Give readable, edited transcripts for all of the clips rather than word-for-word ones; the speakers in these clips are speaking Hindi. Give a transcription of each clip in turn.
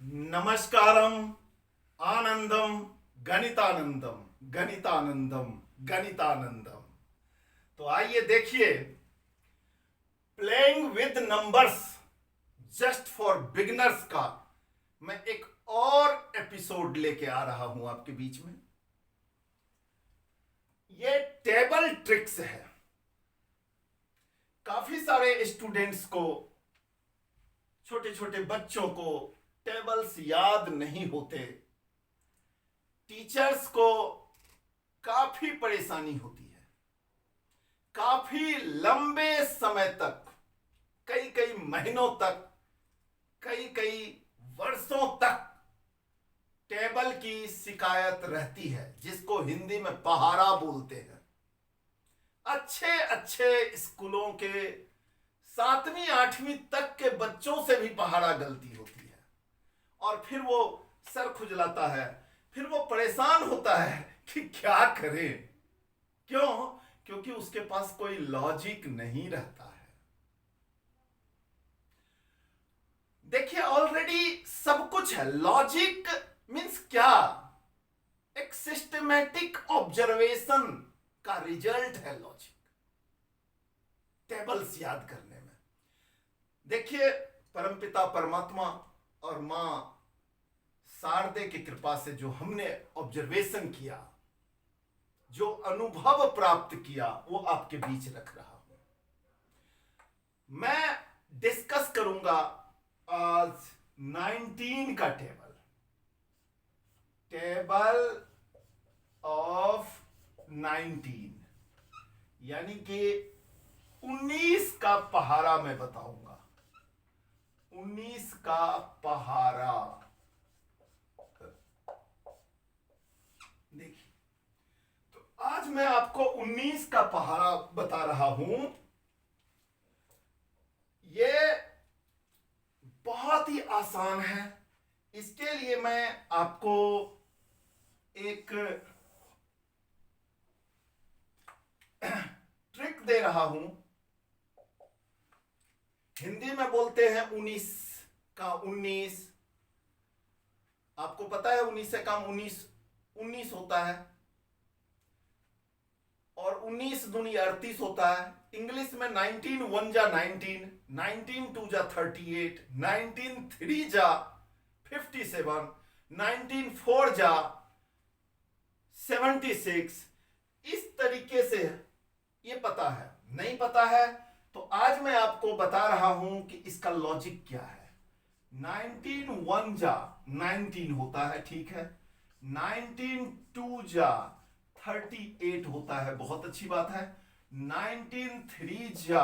नमस्कारम, आनंदम, गणितानंदम, गणितानंदम, गणितानंदम। तो आइए देखिए, playing with numbers just for beginners का मैं एक और एपिसोड लेके आ रहा हूं आपके बीच में। ये टेबल ट्रिक्स है। काफी सारे स्टूडेंट्स को, छोटे छोटे बच्चों को टेबल्स याद नहीं होते। टीचर्स को काफी परेशानी होती है। काफी लंबे समय तक, कई कई महीनों तक, कई कई वर्षों तक टेबल की शिकायत रहती है, जिसको हिंदी में पहाड़ा बोलते हैं। अच्छे अच्छे स्कूलों के 7वीं 8वीं तक के बच्चों से भी पहाड़ा गलती होती है और फिर वो सर खुजलाता है, फिर वो परेशान होता है कि क्या करे। क्यों? क्योंकि उसके पास कोई लॉजिक नहीं रहता है। देखिए, ऑलरेडी सब कुछ है। लॉजिक मीन्स क्या? एक सिस्टमैटिक ऑब्जर्वेशन का रिजल्ट है लॉजिक, टेबल्स याद करने में। देखिए, परमपिता परमात्मा और मां शारदे की कृपा से जो हमने ऑब्जर्वेशन किया, जो अनुभव प्राप्त किया, वो आपके बीच रख रहा हूं। मैं डिस्कस करूंगा आज 19 का टेबल, टेबल ऑफ 19, यानी कि 19 का पहाड़ा मैं बताऊंगा। 19 का पहाड़ा। देखिए, तो आज मैं आपको 19 का पहाड़ा बता रहा हूं। ये बहुत ही आसान है। इसके लिए मैं आपको एक ट्रिक दे रहा हूं। हिंदी में बोलते हैं 19 का 19। आपको पता है 19 से काम 19 होता है और 19 दूनी 38 होता है। इंग्लिश में 19 1 जा 19, 19 2 जा 38, 19 3 जा 57, 19 4 जा 76। इस तरीके से ये पता है। नहीं पता है तो आज मैं आपको बता रहा हूं कि इसका लॉजिक क्या है। 19 1 जा 19 होता है, ठीक है। 19 2 जा 38 होता है, बहुत अच्छी बात है। 19 3 जा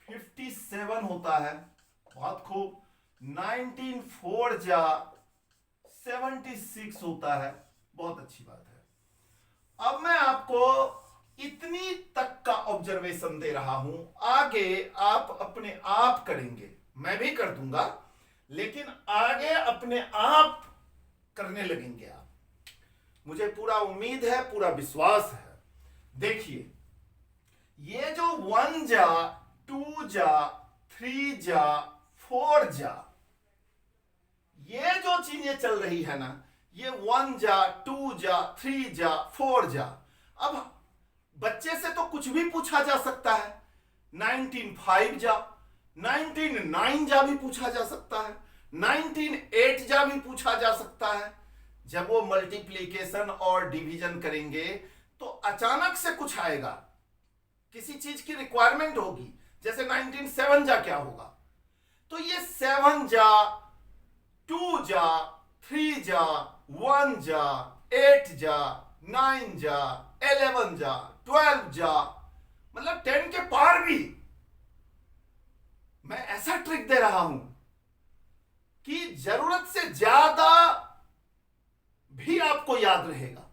57 होता है, बहुत खूब। 19 4 जा 76 होता है, बहुत अच्छी बात है। अब मैं आपको इतनी तक का ऑब्जर्वेशन दे रहा हूं। आगे आप अपने आप करेंगे, मैं भी कर दूंगा, लेकिन आगे अपने आप करने लगेंगे आप। मुझे पूरा उम्मीद है, पूरा विश्वास है। देखिए, ये जो 1 जा 2 जा 3 जा 4 जा, ये जो चीजें चल रही है ना, ये 1 जा 2 जा 3 जा 4 जा। अब बच्चे से तो कुछ भी पूछा जा सकता है। 19 5 जा, 19 9 जा भी पूछा जा सकता है, 19 8 जा भी पूछा जा सकता है। जब वो मल्टीप्लीकेशन और डिवीजन करेंगे तो अचानक से कुछ आएगा, किसी चीज की रिक्वायरमेंट होगी। जैसे 19 7 जा क्या होगा, तो ये 7 जा 2 जा 3 जा 1 जा 8 जा 9 जा 11 जा 12 जा, मतलब 10 के पार भी। मैं ऐसा ट्रिक दे रहा हूं कि जरूरत से ज्यादा भी आपको याद रहेगा।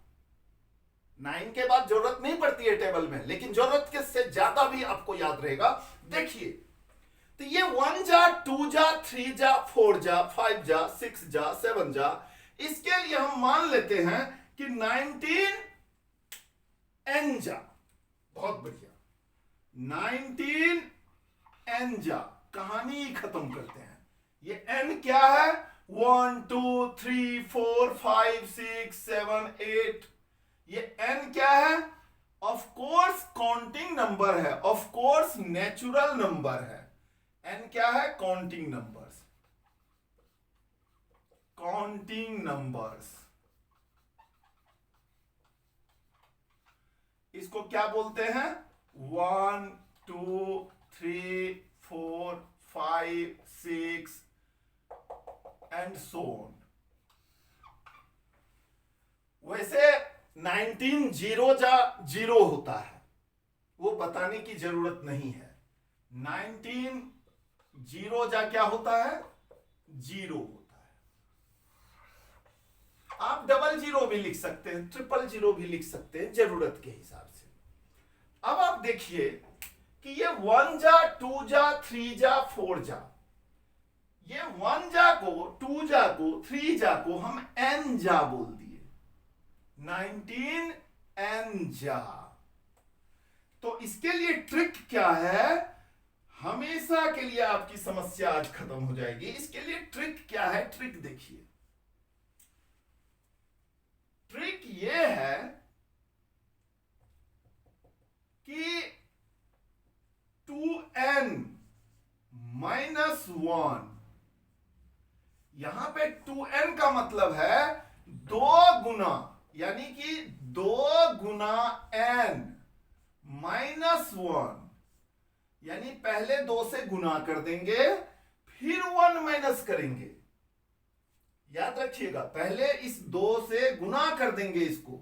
9 के बाद जरूरत नहीं पड़ती है टेबल में, लेकिन जरूरत के से ज्यादा भी आपको याद रहेगा। देखिए, तो ये 1 जा 2 जा 3 जा 4 जा 5 जा 6 जा 7 जा, इसके लिए हम मान लेते हैं कि 19 n जा। बहुत बढ़िया, 19 n जा। कहानी खत्म करते हैं। ये n क्या है? 1 2 3 4 5 6 7 8। ये n क्या है? ऑफ कोर्स काउंटिंग नंबर है, ऑफ कोर्स नेचुरल नंबर है। n क्या है? Counting numbers, counting numbers. इसको क्या बोलते हैं? 1 2 3 4 5 6 एंड सो ऑन। वैसे 19 जीरो जा जीरो होता है, वो बताने की जरूरत नहीं है। 19 जीरो जा क्या होता है? जीरो होता है। आप डबल जीरो भी लिख सकते हैं, ट्रिपल जीरो भी लिख सकते हैं, जरूरत के हिसाब से। अब आप देखिए कि ये 1 जा 2 जा 3 जा 4 जा, ये 1 जा को 2 जा को 3 जा को हम n जा बोल दिए, 19 n जा। तो इसके लिए ट्रिक क्या है? हमेशा के लिए आपकी समस्या आज खत्म हो जाएगी। इसके लिए ट्रिक क्या है? ट्रिक देखिए, ट्रिक ये है कि 2n - 1, यहां पे 2n का मतलब है 2 गुना, यानी कि 2 गुना n -1, यानी पहले 2 से गुना कर देंगे, फिर 1 माइनस करेंगे। याद रखिएगा, पहले इस 2 से गुना कर देंगे इसको,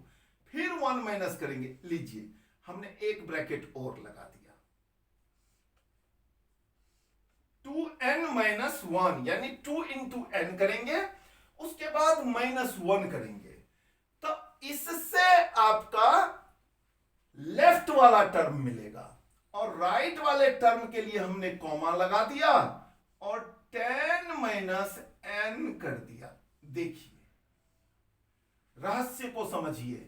फिर 1 माइनस करेंगे। लीजिए, हमने एक ब्रैकेट और लगा दिया, 2n - 1, यानी 2 इंटू n करेंगे, उसके बाद -1 करेंगे। तो इससे आपका लेफ्ट वाला टर्म मिलेगा, और राइट वाले टर्म के लिए हमने कॉमा लगा दिया और 10 - n कर दिया। देखिए, रहस्य को समझिए,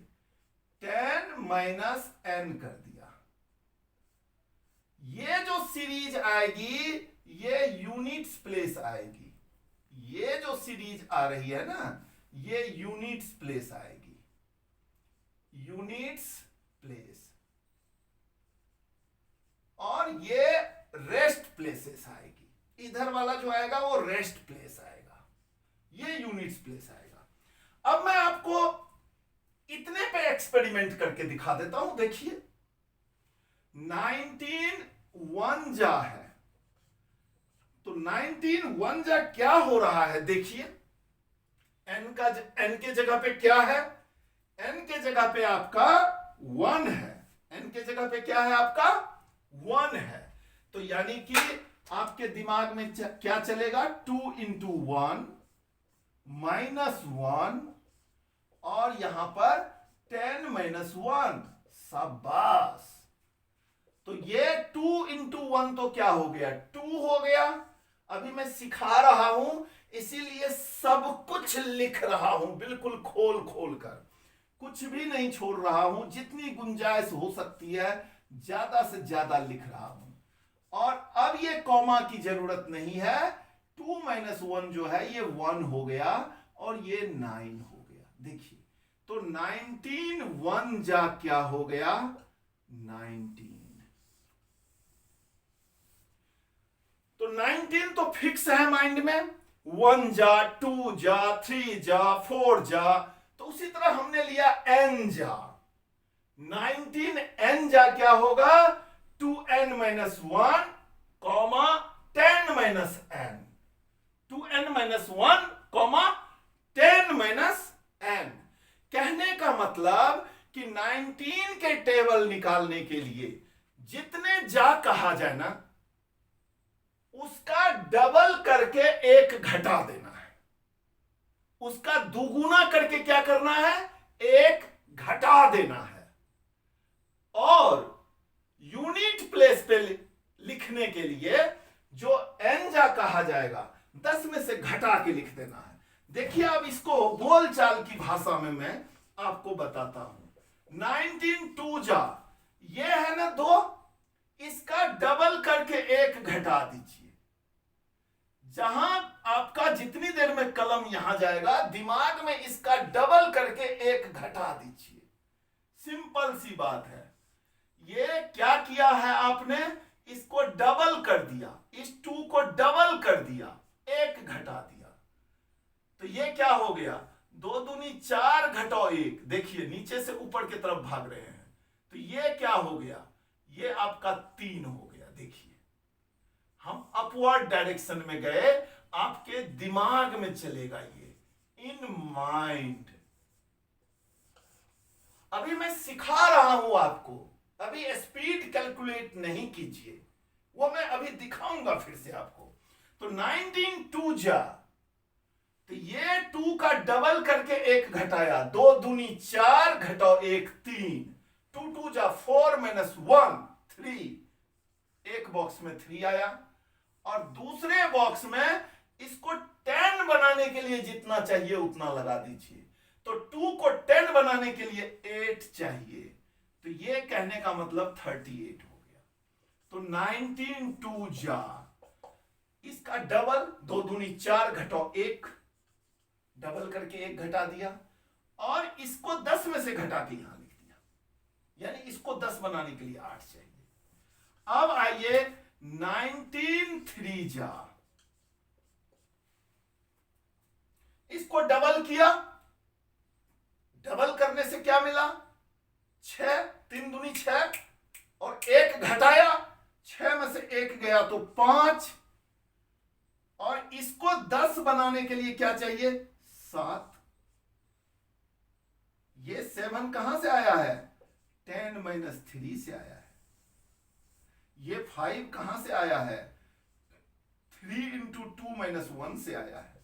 10 - n कर दिया। ये जो सीरीज आएगी ये यूनिट्स प्लेस आएगी, ये जो सीरीज आ रही है ना, ये यूनिट्स प्लेस आएगी, यूनिट्स प्लेस, और ये रेस्ट प्लेसेस आएगी। इधर वाला जो आएगा वो रेस्ट प्लेस आएगा, ये यूनिट्स प्लेस आएगा। अब मैं आपको इतने पे एक्सपेरिमेंट करके दिखा देता हूं। देखिए, 19 1 जा है, तो 19 1 जा क्या हो रहा है? देखिए, n के जगह पे क्या है? n के जगह पे आपका 1 है, n के जगह पे क्या है? आपका 1 है। तो यानी कि आपके दिमाग में क्या चलेगा? 2 इंटू 1 -1, और यहां पर 10 - 1। शाबाश। तो ये 2 इंटू 1 तो क्या हो गया? 2 हो गया। अभी मैं सिखा रहा हूं, इसीलिए सब कुछ लिख रहा हूं, बिल्कुल खोल खोल कर, कुछ भी नहीं छोड़ रहा हूं। जितनी गुंजाइश हो सकती है ज्यादा से ज्यादा लिख रहा हूं। और अब ये कॉमा की जरूरत नहीं है। 2 - 1 जो है ये 1 हो गया, और ये 9 हो गया। देखिए, तो 19 1 जा क्या हो गया? 19। तो 19 तो फिक्स है माइंड में, 1 जा 2 जा 3 जा 4 जा। तो उसी तरह हमने लिया n जा, 19 n जा क्या होगा? 2n - 1, 10 - n, 2n - 1, 10 - n। कहने का मतलब कि 19 के टेबल निकालने के लिए जितने जा कहा जाए ना, उसका डबल करके एक घटा देना है, उसका दुगुना करके क्या करना है? एक घटा देना है। और यूनिट प्लेस पे लिखने के लिए जो n जा कहा जाएगा, 10 में से घटा के लिख देना है। देखिए, अब इसको बोलचाल की भाषा में मैं आपको बताता हूं। 19 2 जा, ये है ना 2, इसका डबल करके एक घटा दीजिए। जहां आपका जितनी देर में कलम टर्म यहां जाएगा, दिमाग में इसका डबल करके एक घटा दीजिए। सिंपल सी बात है। ये क्या किया है आपने, इसको डबल कर दिया, इस 2 को डबल कर दिया, एक घटा दिया, तो ये क्या हो गया, 2 दूनी 4 घटाओ 1। देखिए नीचे से ऊपर की तरफ भाग रहे हैं, तो ये क्या हो गया, ये आपका 3 हो गया। देखिए हम अपवर्ड डायरेक्शन में गए, आपके दिमाग में चलेगा ये, इन माइंड। अभी मैं सिखा रहा हूं आपको, अभी स्पीड कैलकुलेट नहीं कीजिए, वो मैं अभी दिखाऊंगा फिर से आपको। तो 19 2 जा, तो ये 2 का डबल करके एक घटाया, 2 दूनी 4 घटाओ 1 3, 2 2 जा 4 -1 3, एक बॉक्स में 3 आया, और दूसरे बॉक्स में इसको 10 बनाने के लिए जितना चाहिए उतना लगा दीजिए। तो 2 को 10 बनाने के लिए 8 चाहिए, तो ये कहने का मतलब 38 हो गया। तो 19 2 जा, इसका डबल, 2 दूनी 4 घटाओ 1, डबल करके 1 घटा दिया, और इसको 10 में से घटा के यहां लिख दिया, यानी इसको 10 बनाने के लिए 8 चाहिए। अब आइए 19 3 जा, इसको डबल किया, डबल करने से क्या मिला, 6, 3 दूनी 6, और 1 घटाया, 6 में से 1 गया तो 5, और इसको 10 बनाने के लिए क्या चाहिए, 7। ये 7 कहां से आया है, 10 - 3 से आया है। ये 5 कहां से आया है, 3 × 2 - 1 से आया है।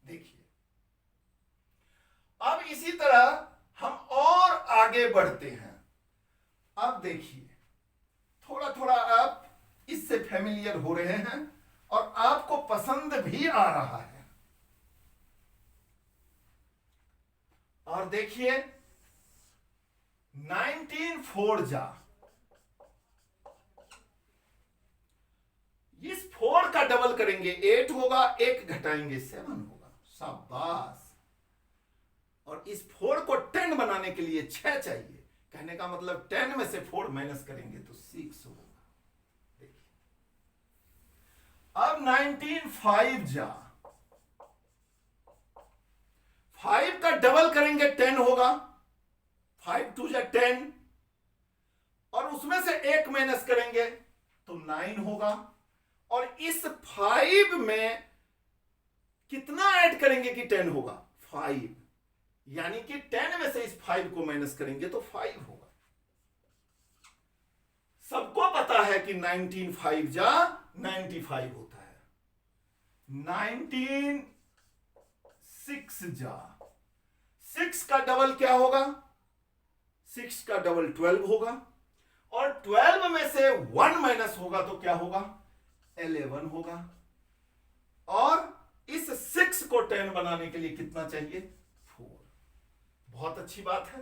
देखिए अब इसी तरह हम और आगे बढ़ते हैं। अब देखिए थोड़ा थोड़ा आप इससे फेमिलियर हो रहे हैं और आपको पसंद भी आ रहा है। और देखिए 19 4 जा, इस 4 का डबल करेंगे 8 होगा, 1 घटाएंगे 7 होगा। शाबाश। और इस 4 को 10 बनाने के लिए 6 चाहिए, कहने का मतलब 10 में से 4 माइनस करेंगे तो 6 होगा। देखिए अब 19 5 जा, 5 का डबल करेंगे 10 होगा, 5 2 जा 10, और उसमें से 1 माइनस करेंगे तो 9 होगा। और इस 5 में कितना ऐड करेंगे कि 10 होगा, 5, यानी कि 10 में से इस 5 को माइनस करेंगे तो 5 होगा। सबको पता है कि 19 5 जा 95 होता है। 19 6 जा, 6 का डबल क्या होगा, 6 का डबल 12 होगा, और 12 में से 1 माइनस होगा तो क्या होगा, 11 होगा। और इस 6 को 10 बनाने के लिए कितना चाहिए, 4। बहुत अच्छी बात है।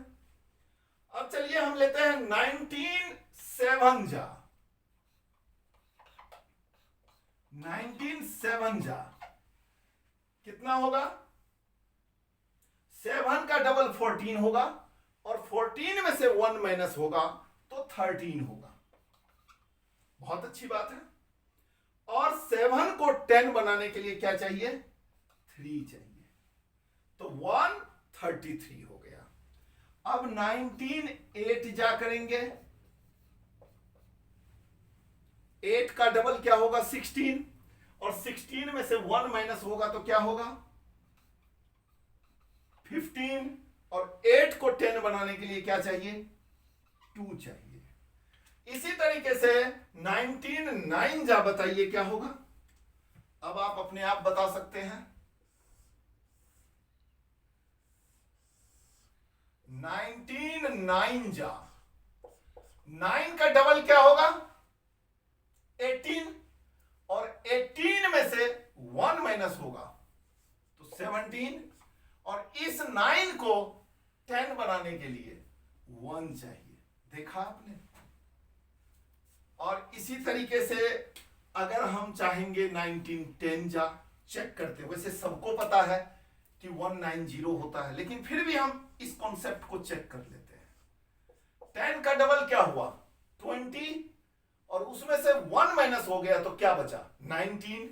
अब चलिए हम लेते हैं 19 7 जा, 19 7 जा, कितना होगा, 7 का डबल 14 होगा, और 14 में से 1 माइनस होगा तो 13 होगा। बहुत अच्छी बात है। और 7 को 10 बनाने के लिए क्या चाहिए, 3 चाहिए, तो 133 हो गया। अब 19 8 जा करेंगे, 8 का डबल क्या होगा, 16, और 16 में से 1 माइनस होगा तो क्या होगा, 15, और 8 को 10 बनाने के लिए क्या चाहिए, 2 चाहिए। इसी तरीके से 19 9 जा, बताइए क्या होगा। अब आप अपने आप बता सकते हैं। 19 9 जा, 9 का डबल क्या होगा, 18, और 18 में से 1 माइनस होगा तो 17, और इस 9 को 10 बनाने के लिए 1 चाहिए। देखा आपने। और इसी तरीके से अगर हम चाहेंगे 1910 जा चेक करते, वैसे सबको पता है कि 190 होता है, लेकिन फिर भी हम इस कॉन्सेप्ट को चेक कर लेते हैं। 10 का डबल क्या हुआ 20, और उसमें से 1 माइनस हो गया तो क्या बचा 19।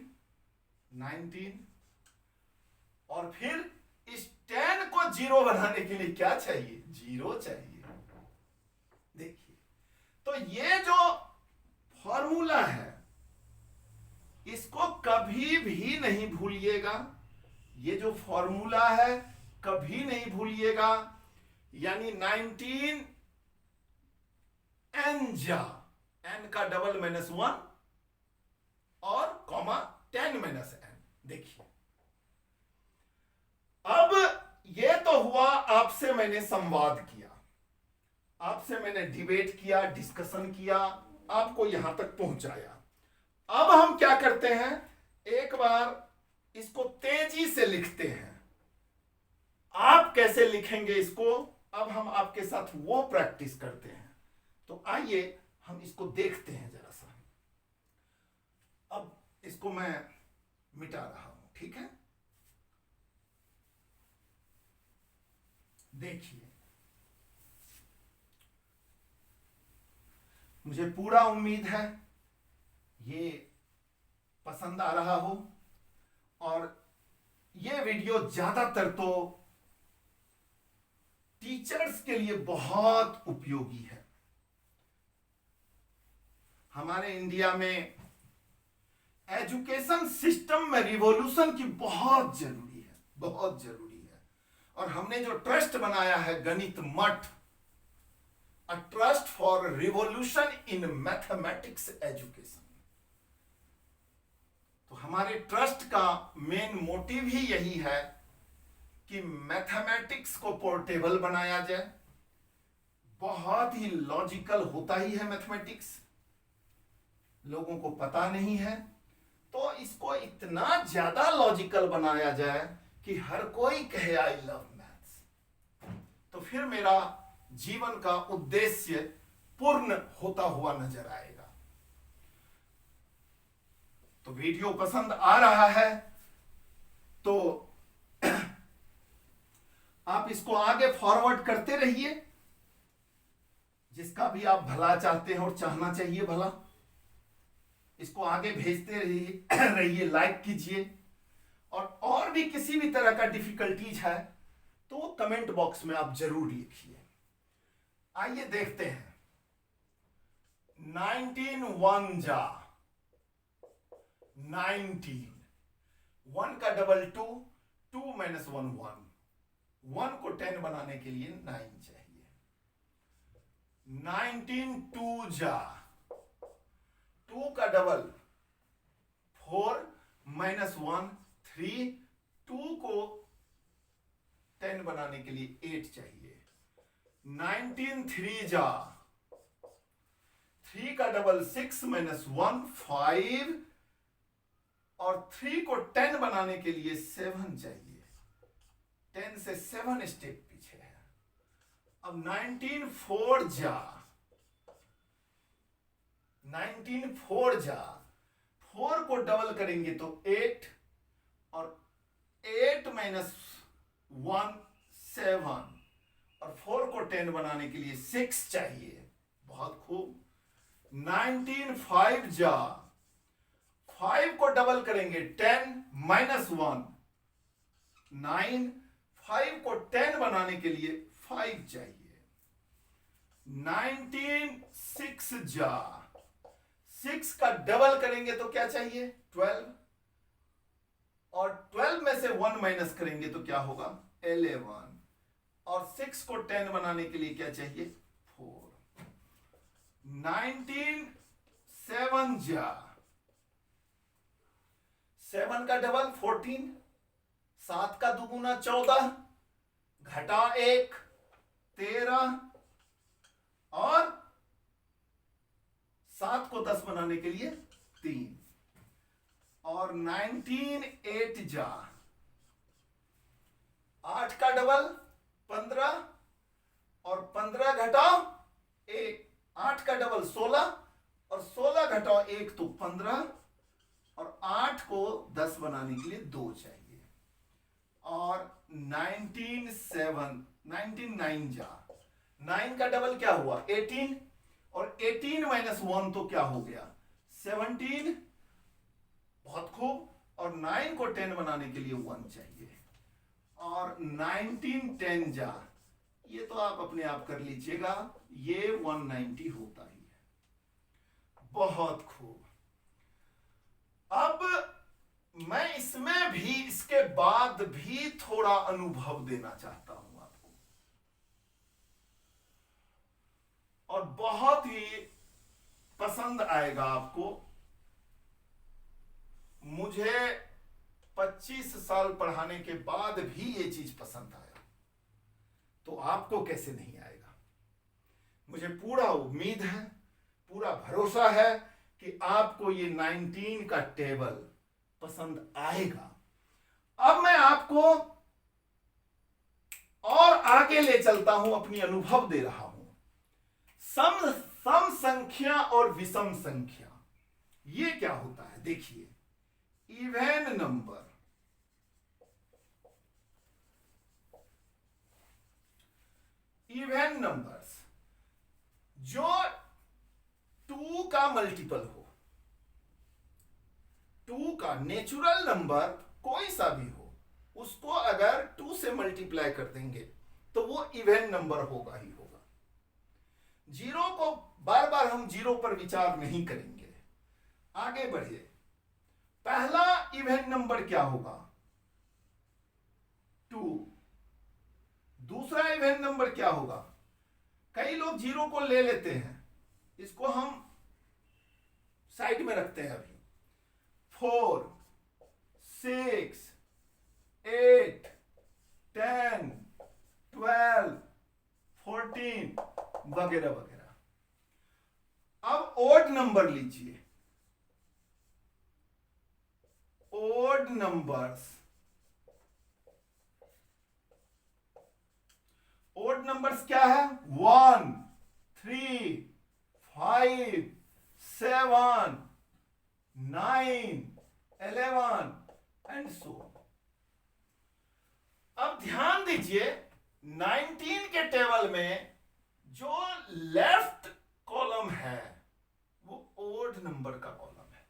और फिर इस 10 को 0 बनाने के लिए क्या चाहिए 0 चाहिए। देखिए, तो ये जो फॉर्मूला है इसको कभी भी नहीं भूलिएगा। ये जो फॉर्मूला है कभी नहीं भूलिएगा, यानी 19 n जा, n का डबल -1 और कॉमा 10 -n। देखिए, अब ये तो हुआ आपसे मैंने संवाद किया, आपसे मैंने डिबेट किया, डिस्कशन किया, आपको यहां तक पहुंचाया। अब हम क्या करते हैं, एक बार इसको तेजी से लिखते हैं। आप कैसे लिखेंगे इसको, अब हम आपके साथ वो प्रैक्टिस करते हैं। तो आइए हम इसको देखते हैं जरा सा। अब इसको मैं मिटा रहा हूं, ठीक है। देखिए, मुझे पूरा उम्मीद है ये पसंद आ रहा हो, और ये वीडियो ज्यादातर तो टीचर्स के लिए बहुत उपयोगी है। हमारे इंडिया में एजुकेशन सिस्टम में रिवॉल्यूशन की बहुत जरूरी है, बहुत जरूरी है। और हमने जो ट्रस्ट बनाया है गणित मठ, a trust for revolution in mathematics education, तो हमारे ट्रस्ट का मेन मोटिव ही यही है कि मैथमेटिक्स को पोर्टेबल बनाया जाए। बहुत ही लॉजिकल होता ही है मैथमेटिक्स, लोगों को पता नहीं है, तो इसको इतना ज्यादा लॉजिकल बनाया जाए कि हर कोई कहे आई लव मैथ्स। तो फिर मेरा जीवन का उद्देश्य पूर्ण होता हुआ नजर आएगा। तो वीडियो पसंद आ रहा है तो आप इसको आगे फॉरवर्ड करते रहिए। जिसका भी आप भला चाहते हैं और चाहना चाहिए भला, इसको आगे भेजते रहिए, लाइक कीजिए। और भी किसी भी तरह का डिफिकल्टीज है तो कमेंट बॉक्स में आप जरूर लिखिए। आइए देखते हैं। 19 1 जा 19, 1 का डबल 2, 2 - 1 1, 1 को 10 बनाने के लिए 9 चाहिए। 19 2 जा, 2 का डबल 4 - 1 3, 2 को 10 बनाने के लिए 8 चाहिए। 19 3 जा, 3 का डबल 6 - 1 5, और 3 को 10 बनाने के लिए 7 चाहिए। 10 से 7 स्टेप पीछे है। अब 19 4 जा, 19 4 जा, 4 को डबल करेंगे तो 8, और 8 - 1 7, और 4 को 10 बनाने के लिए 6 चाहिए। बहुत खूब। 19 5 जा, 5 को डबल करेंगे 10 - 1 9, 5 को 10 बनाने के लिए 5 चाहिए। 19 6 जा, 6 का डबल करेंगे तो क्या चाहिए 12, और 12 में से 1 माइनस करेंगे तो क्या होगा 11, और 6 को 10 बनाने के लिए क्या चाहिए 4। 19 7 जा, 7 का डबल 14, 7 का दुगुना 14, घटा 1 13, और 7 को 10 बनाने के लिए 3, और 19 8 जा, 8 का डबल 15, और 15 घटाओ 1, 8 का डबल 16, और 16 घटाओ 1 तो 15, 8 को 10 बनाने के लिए 2 चाहिए, और 19 9 जा 9 का डबल क्या हुआ 18, और 18 माइनस 1 तो क्या हो गया 17। बहुत खूब। और 9 को 10 बनाने के लिए 1 चाहिए, और 19 10 जा, ये तो आप अपने आप कर लीजिएगा, ये 190 होता ही है। बहुत खूब। अब मैं इसमें भी, इसके बाद भी थोड़ा अनुभव देना चाहता हूं आपको, और बहुत ही पसंद आएगा आपको। मुझे 25 साल पढ़ाने के बाद भी ये चीज पसंद आया, तो आपको कैसे नहीं आएगा। मुझे पूरा उम्मीद है, पूरा भरोसा है कि आपको ये 19 का टेबल पसंद आएगा। अब मैं आपको और आगे ले चलता हूं, अपनी अनुभव दे रहा हूं। सम संख्या और विषम संख्या, ये क्या होता है देखिए। इवन नंबर, इवन नंबर्स जो 2 का मल्टीपल हो, 2 का नेचुरल नंबर कोई सा भी हो, उसको अगर 2 से मल्टीप्लाई कर देंगे तो वो इवन नंबर होगा ही होगा। जीरो को बार बार हम जीरो पर विचार नहीं करेंगे, आगे बढ़िए। पहला इवन नंबर क्या होगा 2। दूसरा इवन नंबर क्या होगा, कई लोग जीरो को ले लेते हैं, इसको हम साइड में रखते हैं अभी। 4 6 8 10 12 14 वगैरह वगैरह। अब ओड नंबर लीजिए, ओड नंबर्स, ओड नंबर्स क्या है 1 3 5 7 9 11 एंड सो। अब ध्यान दीजिए 19 के टेबल में जो लेफ्ट कॉलम है वो ओड नंबर का कॉलम है।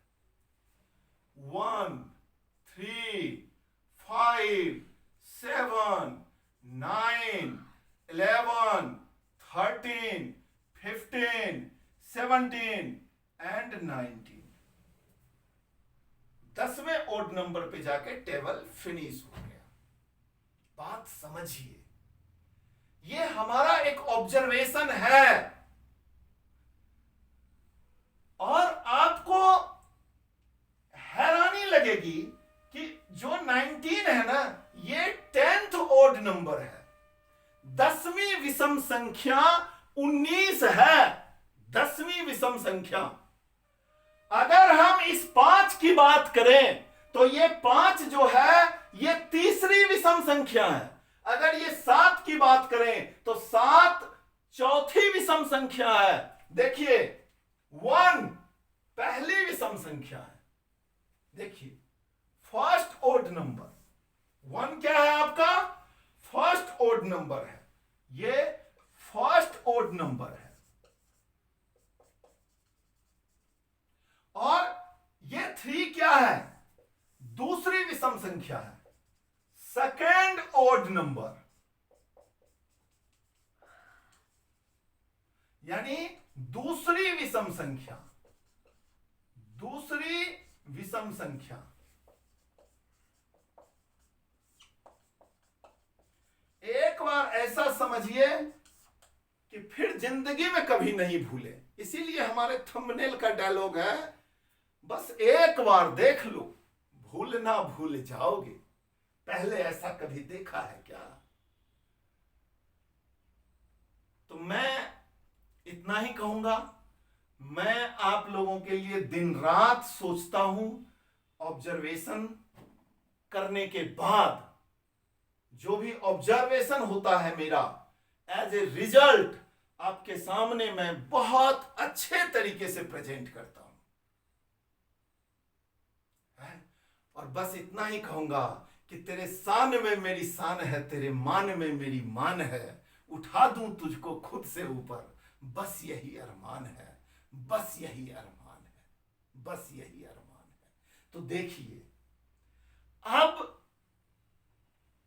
1 3 5 7 9 11 13 15 17 एंड 19। 10वें ओड नंबर पे जाके टेबल फिनिश हो गया। बात समझिए, ये हमारा एक ऑब्जर्वेशन है, और आपको हैरानी लगेगी कि जो 19 है ना, ये 10th ओड नंबर है। 10वीं विषम संख्या 19 है। 10वीं विषम संख्या, अगर हम इस 5 की बात करें तो ये 5 जो है ये तीसरी विषम संख्या है। अगर ये 7 की बात करें तो 7 चौथी विषम संख्या है। देखिए 1 पहली विषम संख्या है। देखिए फर्स्ट ओड नंबर 1 क्या है आपका, फर्स्ट ओड नंबर है, ये फर्स्ट ओड नंबर है। और ये 3 क्या है, दूसरी विषम संख्या है, सेकेंड ओड नंबर, यानी दूसरी विषम संख्या, दूसरी विषम संख्या। एक बार ऐसा समझिए कि फिर जिंदगी में कभी नहीं भूले। इसीलिए हमारे थंबनेल का डायलॉग है, बस एक बार देख लो, भूलना भूल जाओगे। पहले ऐसा कभी देखा है क्या? तो मैं इतना ही कहूंगा। मैं आप लोगों के लिए दिन रात सोचता हूं। ऑब्जर्वेशन करने के बाद जो भी ऑब्जर्वेशन होता है मेरा, एज ए रिजल्ट आपके सामने मैं बहुत अच्छे तरीके से प्रेजेंट करता हूं। और बस इतना ही कहूंगा कि तेरे शान में मेरी शान है, तेरे मान में मेरी मान है, उठा दूं तुझको खुद से ऊपर, बस यही अरमान है, बस यही अरमान है, बस यही अरमान है। तो देखिए, अब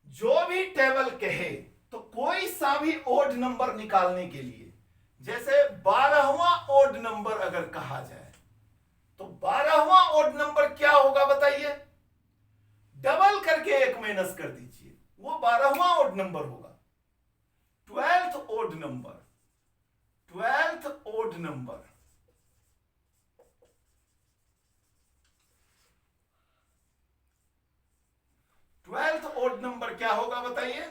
जो भी टेबल कहे तो कोई सा भी ओड नंबर निकालने के लिए, जैसे 12वां ओड नंबर अगर कहा जाए तो 12वां ओड नंबर क्या होगा बताइए? डबल करके एक माइनस कर दीजिए, वो 12वां ओड नंबर होगा। 12th odd number, 12th odd number, 12th odd number क्या होगा बताइए?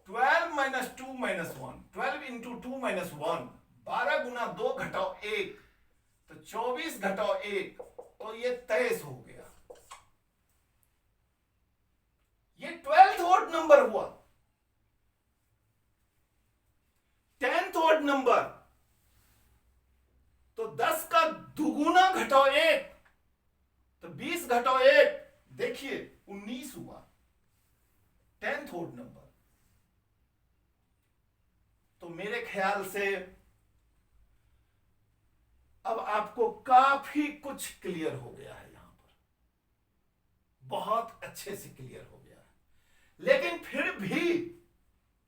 12 माइनस 2 माइनस 1, 12 इंटू 2 माइनस 1, 12 गुना 2 घटाओ 1, तो 24 घटाओ 1, तो ये 23 हो गया। ये 12th ओड नंबर हुआ। 10th ओड नंबर, तो 10 का दुगुना घटाओ 1, तो 20 घटाओ 1, देखिए 19 हुआ 10th ओड नंबर। तो मेरे ख्याल से अब आपको काफी कुछ क्लियर हो गया है, यहां पर बहुत अच्छे से क्लियर हो गया है। लेकिन फिर भी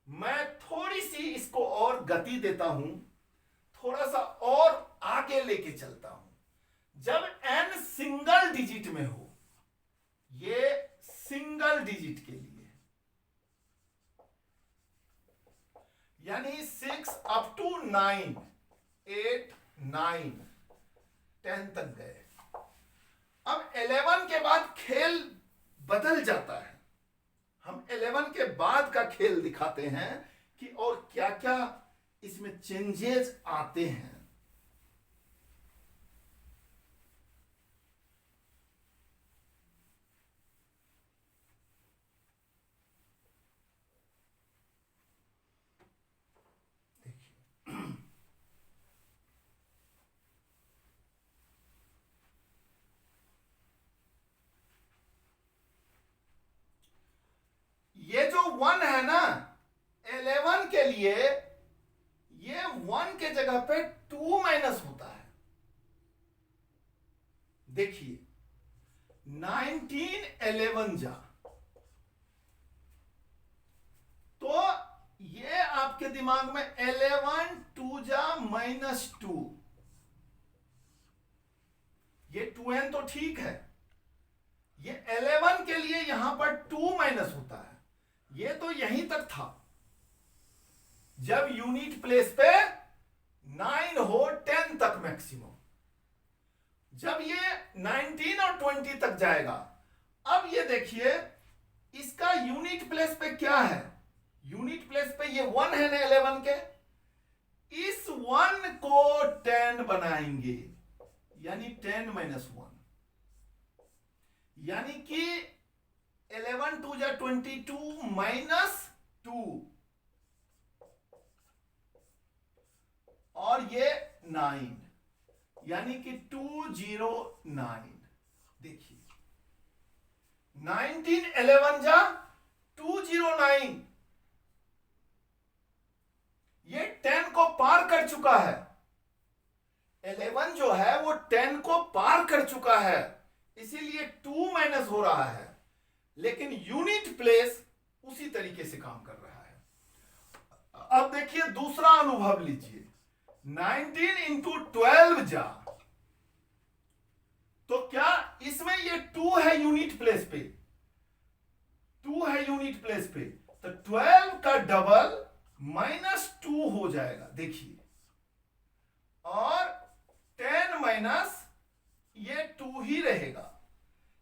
मैं थोड़ी सी इसको और गति देता हूं, थोड़ा सा और आगे लेके चलता हूं। जब n सिंगल डिजिट में हो, ये सिंगल डिजिट के लिए, यानी 6 अप टू 9, 8, 9, 10 तक गए। अब 11 के बाद खेल बदल जाता है। हम 11 के बाद का खेल दिखाते हैं कि और क्या क्या इसमें चेंजेस आते हैं। ये जो 1 है ना, 11 के लिए ये 1 के जगह पे 2 माइनस होता है। देखिए 19 11 जा, तो ये आपके दिमाग में 11 2 जा -2, ये 2n तो ठीक है। ये 11 के लिए यहां पर 2 माइनस होता है, ये तो यहीं तक था। जब यूनिट प्लेस पे 9 हो 10 तक मैक्सिमम, जब ये 19 और 20 तक जाएगा, अब ये देखिए इसका यूनिट प्लेस पे क्या है? यूनिट प्लेस पे ये 1 है ना 11 के, इस 1 को 10 बनाएंगे, यानी 10 माइनस 1, यानी कि 11 2 जा 22 -2, और ये 9, यानी कि 209। देखिए 19 11 जा 209, ये 10 को पार कर चुका है। 11 जो है वो 10 को पार कर चुका है, इसीलिए 2 माइनस हो रहा है। लेकिन यूनिट प्लेस उसी तरीके से काम कर रहा है। अब देखिए दूसरा अनुभव लीजिए, 19 इंटू 12 जा, तो क्या इसमें ये 2 है यूनिट प्लेस पे, 2 है यूनिट प्लेस पे, तो 12 का डबल -2 हो जाएगा। देखिए, और 10 माइनस ये 2 ही रहेगा,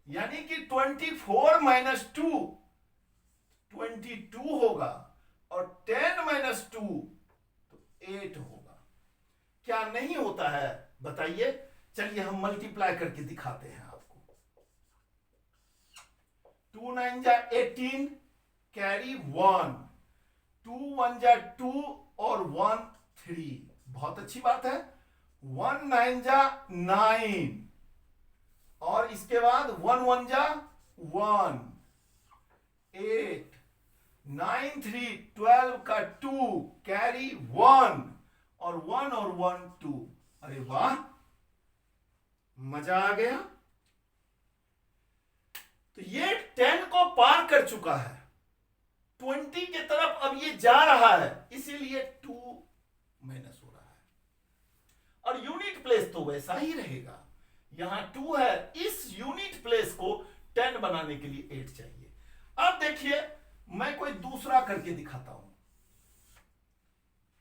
यानी कि 24 - 2 22 होगा, और 10 - 2 तो 8 होगा। क्या नहीं होता है बताइए? चलिए हम मल्टीप्लाई करके दिखाते हैं आपको। 2 9 जा 18, कैरी 1, 2 1 जा 2 और 1 3, बहुत अच्छी बात है। 1 9 जा 9, और इस इसके बाद 1 1 जा 1, 8, 9 3 12 का 2 कैरी 1 और 1 2। अरे वाह, मजा आ गया। तो ये 10 को पार कर चुका है, 20 की तरफ अब ये जा रहा है, इसीलिए 2 माइनस हो रहा है। और यूनिट प्लेस तो वैसा ही रहेगा, यहां 2 है, इस यूनिट प्लेस को 10 बनाने के लिए 8 चाहिए। अब देखिए मैं कोई दूसरा करके दिखाता हूं,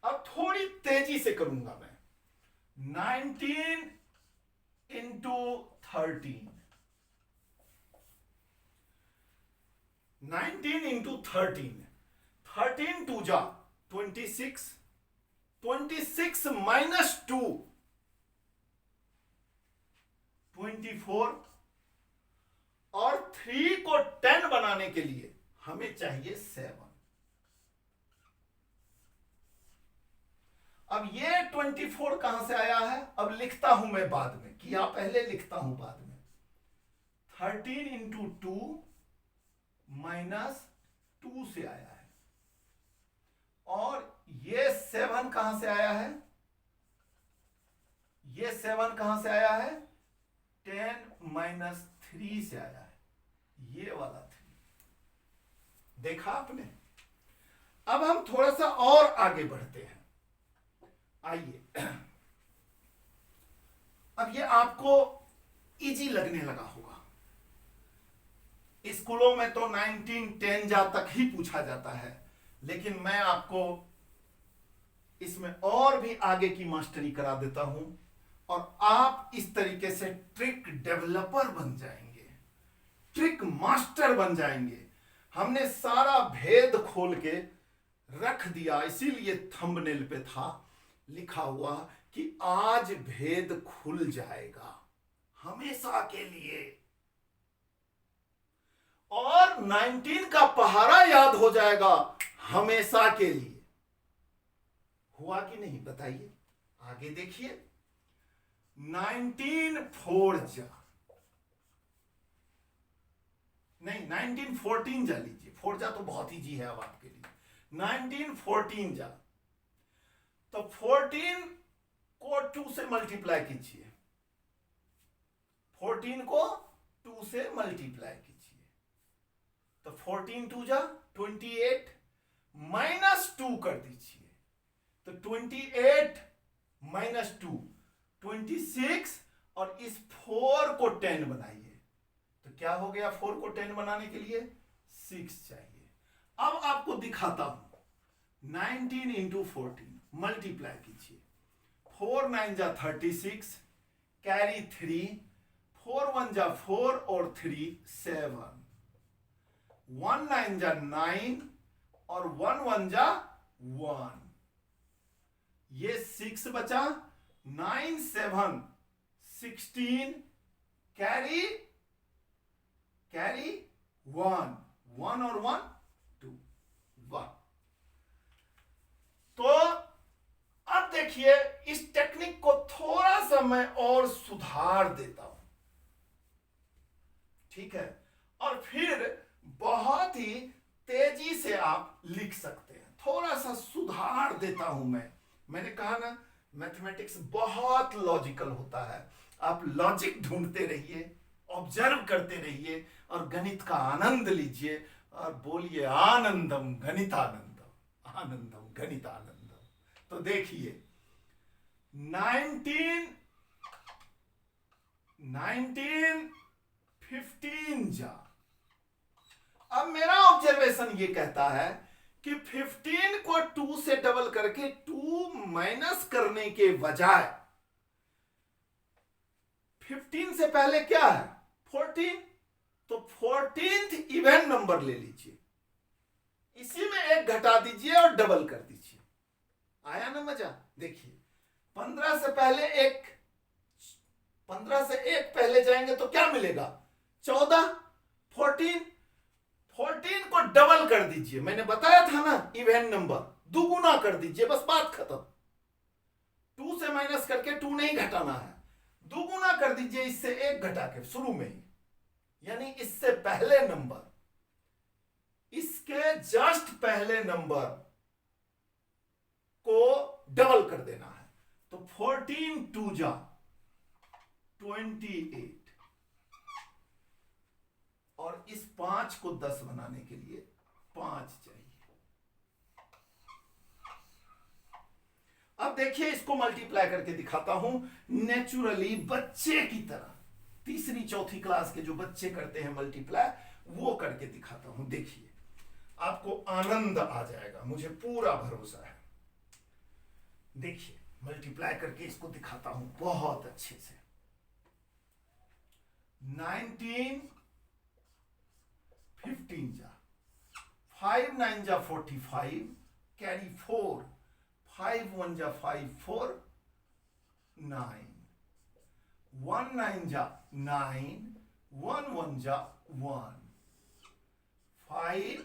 अब थोड़ी तेजी से करूंगा मैं। 19 इंटू 13, 19 इंटू 13, 13 2 जा 26, 26 माइनस 2 24, और 3 को 10 बनाने के लिए हमें चाहिए 7। अब ये 24 कहां से आया है, अब लिखता हूं मैं बाद में, किया पहले लिखता हूं बाद में। 13 इंटू 2 माइनस 2 से आया है, और ये 7 कहां से आया है, ये 7 कहां से आया है, 10 माइनस 3 से आया है, ये वाला 3। देखा आपने। अब हम थोड़ा सा और आगे बढ़ते हैं, आइए। अब ये आपको इजी लगने लगा होगा, स्कूलों में तो 19 10 जा तक ही पूछा जाता है, लेकिन मैं आपको इसमें और भी आगे की मास्टरी करा देता हूं, और आप इस तरीके से ट्रिक डेवलपर बन जाएंगे, ट्रिक मास्टर बन जाएंगे। हमने सारा भेद खोल के रख दिया, इसीलिए थंबनेल पे था लिखा हुआ कि आज भेद खुल जाएगा हमेशा के लिए, और 19 का पहाड़ा याद हो जाएगा हमेशा के लिए। हुआ कि नहीं बताइए, आगे देखिए। 19 4 जा, नहीं 19 14 जा लीजिए, 4 जा तो बहुत इजी है अब आपके लिए। 19 14 जा, तो 14 को 2 से मल्टीप्लाई कीजिए, 14 को 2 से मल्टीप्लाई कीजिए, तो 14 2 जा 28, माइनस 2 कर दीजिए, तो 28 माइनस 2 26, और इस 4 को 10 बनाइए, तो क्या हो गया, 4 को 10 बनाने के लिए 6 चाहिए। अब आपको दिखाता हूं, 19 इंटू 14 मल्टीप्लाई कीजिए, 4 9 जा 36, कैरी 3, 4 1 जा 4 और 3 7, 1 9 जा 9 और 1 1 जा 1, ये 6 बचा, 9 7 16, कैरी 1 1 और 1 2, वाह। तो अब देखिए, इस टेक्निक को थोड़ा सा मैं और सुधार देता हूं, ठीक है, और फिर बहुत ही तेजी से आप लिख सकते हैं। थोड़ा सा सुधार देता हूं मैंने कहा ना, मैथमेटिक्स बहुत लॉजिकल होता है। आप लॉजिक ढूंढते रहिए, ऑब्जर्व करते रहिए, और गणित का आनंद लीजिए, और बोलिए आनंदम गणितानंदम, आनंदम गणितानंदम। तो देखिए 19 15 जा, अब मेरा ऑब्जर्वेशन ये कहता है कि 15 को 2 से डबल करके 2 माइनस करने के बजाय 15 से पहले क्या है 14, तो 14th इवन नंबर ले लीजिए, इसी में एक घटा दीजिए और डबल कर दीजिए। आया ना मजा। देखिए 15 से पहले एक, 15 से एक पहले जाएंगे तो क्या मिलेगा 14, 14 को डबल कर दीजिए, मैंने बताया था ना इवन नंबर, दुगुना कर दीजिए, बस बात खत्म। 2 से माइनस करके 2 नहीं घटाना है, दुगुना कर दीजिए, इससे एक घटा के शुरू में ही यानी इससे पहले नंबर, इसके जस्ट पहले नंबर को डबल कर देना है। तो 14 2 जा 28, और इस 5 को 10 बनाने के लिए 5 चाहिए। अब देखिए, इसको मल्टीप्लाई करके दिखाता हूं नेचुरली, बच्चे की तरह। तीसरी चौथी क्लास के जो बच्चे करते हैं मल्टीप्लाई, वो करके दिखाता हूं। देखिए, आपको आनंद आ जाएगा, मुझे पूरा भरोसा है। देखिए, मल्टीप्लाई करके इसको दिखाता हूं बहुत अच्छे से। 19 15 जा 5 9 जा 45, कैरी 4, 5 1 जा 5 4 9, 1 9 जा 9, 1 1 जा 1, 5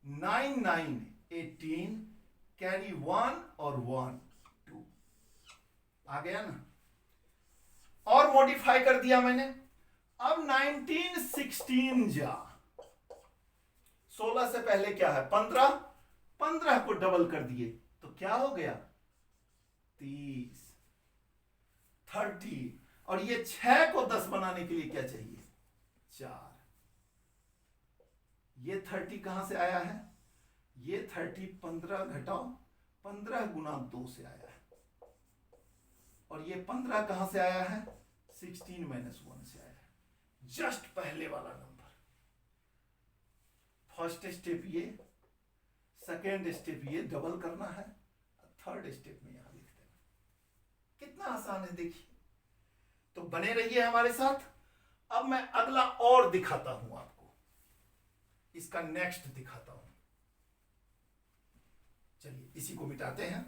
9 9 18, कैरी 1 और 1 2। आ गया ना? और मॉडिफाई कर दिया मैंने। अब 19 16 जा 16 से पहले क्या है 15, 15 को डबल कर दिए तो क्या हो गया 30, 30। और ये 6 को 10 बनाने के लिए क्या चाहिए 4। ये 30 कहां से आया है, ये 30 15 घटाओ 15 गुना 2 से आया है। और ये 15 कहां से आया है 16 माइनस 1 से आया है। जस्ट पहले वाला नंबर। फर्स्ट स्टेप ये, सेकेंड स्टेप ये डबल करना है, थर्ड स्टेप में यहां लिख देना। कितना आसान है देखिए। तो बने रहिए हमारे साथ। अब मैं अगला और दिखाता हूं आपको, इसका नेक्स्ट दिखाता हूं। चलिए इसी को मिटाते हैं।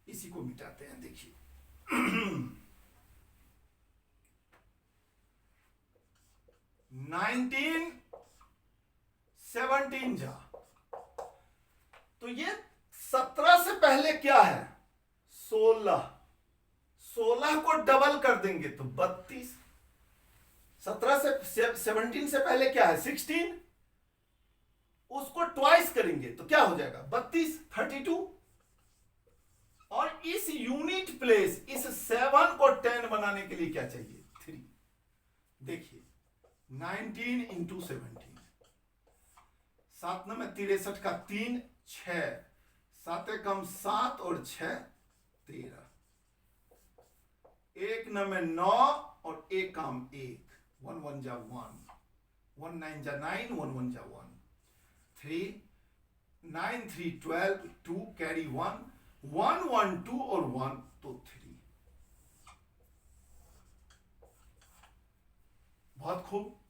इसी को मिटाते हैं। देखिए 19 17 जा, तो ये 17 से पहले क्या है 16, 16 को डबल कर देंगे तो 32। 17 से 17 से पहले क्या है 16, उसको ट्वाइस करेंगे तो क्या हो जाएगा 32 32। और इस यूनिट प्लेस इस 7 को 10 बनाने के लिए क्या चाहिए 3। देखिए 19 इंटू 17, 7 9 63 का 3 6, 7 कम 7 और 6 13, 1 9 9 और 1 कम 1, 1 1 जा 1, 1 9 जा 9, 1 1 जा 1, 3 9 3 12, 2 कैरी 1, 1 1 2 और 1 तो 3। बहुत खूब।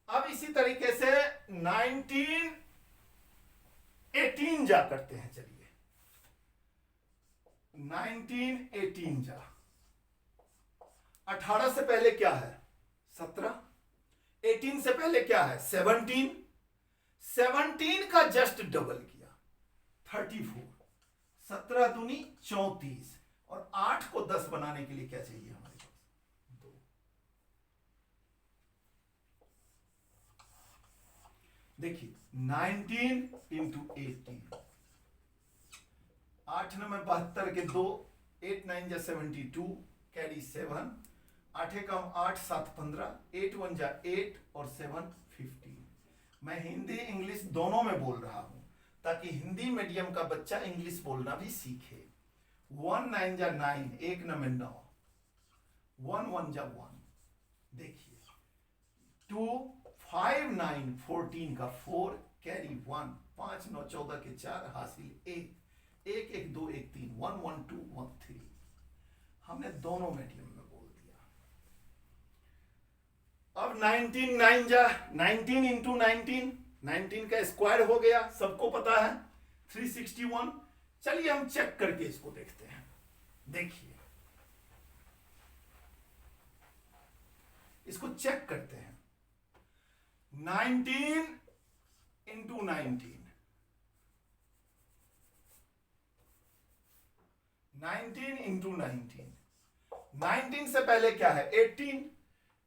अब इसी तरीके से 19 18 जा करते हैं। चलिए 19 18 जा, 18 से पहले क्या है 17, 18 से पहले क्या है 17, 17 का जस्ट डबल किया 34, 17 दूनी 34, और 8 को 10 बनाने के लिए क्या चाहिए हमारे पास 2। देखिए 19 इंटू 18, 8 9 72 के 2, 8 9 जा 72, कैरी 7, 8 कम 8 7 15, 8 1 जा 8 और 7 15। मैं हिंदी इंग्लिश दोनों में बोल रहा हूं ताकि हिंदी मीडियम का बच्चा इंग्लिश बोलना भी सीखे। 1 9 जा 9, 1 9 9, 1 1 जा 1। देखिए 2 5 9 14 का 4, कैरी 1, 5 9 14 के 4, हासिल 1, 1 1 2 1 3, 1 1 2 1 3। हमने दोनों मीडियम में बोल दिया। अब 19 9 जा 19 इंटू 19, 19 का स्क्वायर हो गया, सबको पता है 361। चलिए हम चेक करके इसको देखते हैं। देखिए इसको चेक करते हैं। 19 इंटू 19, 19 इंटू 19, 19 से पहले क्या है? 18।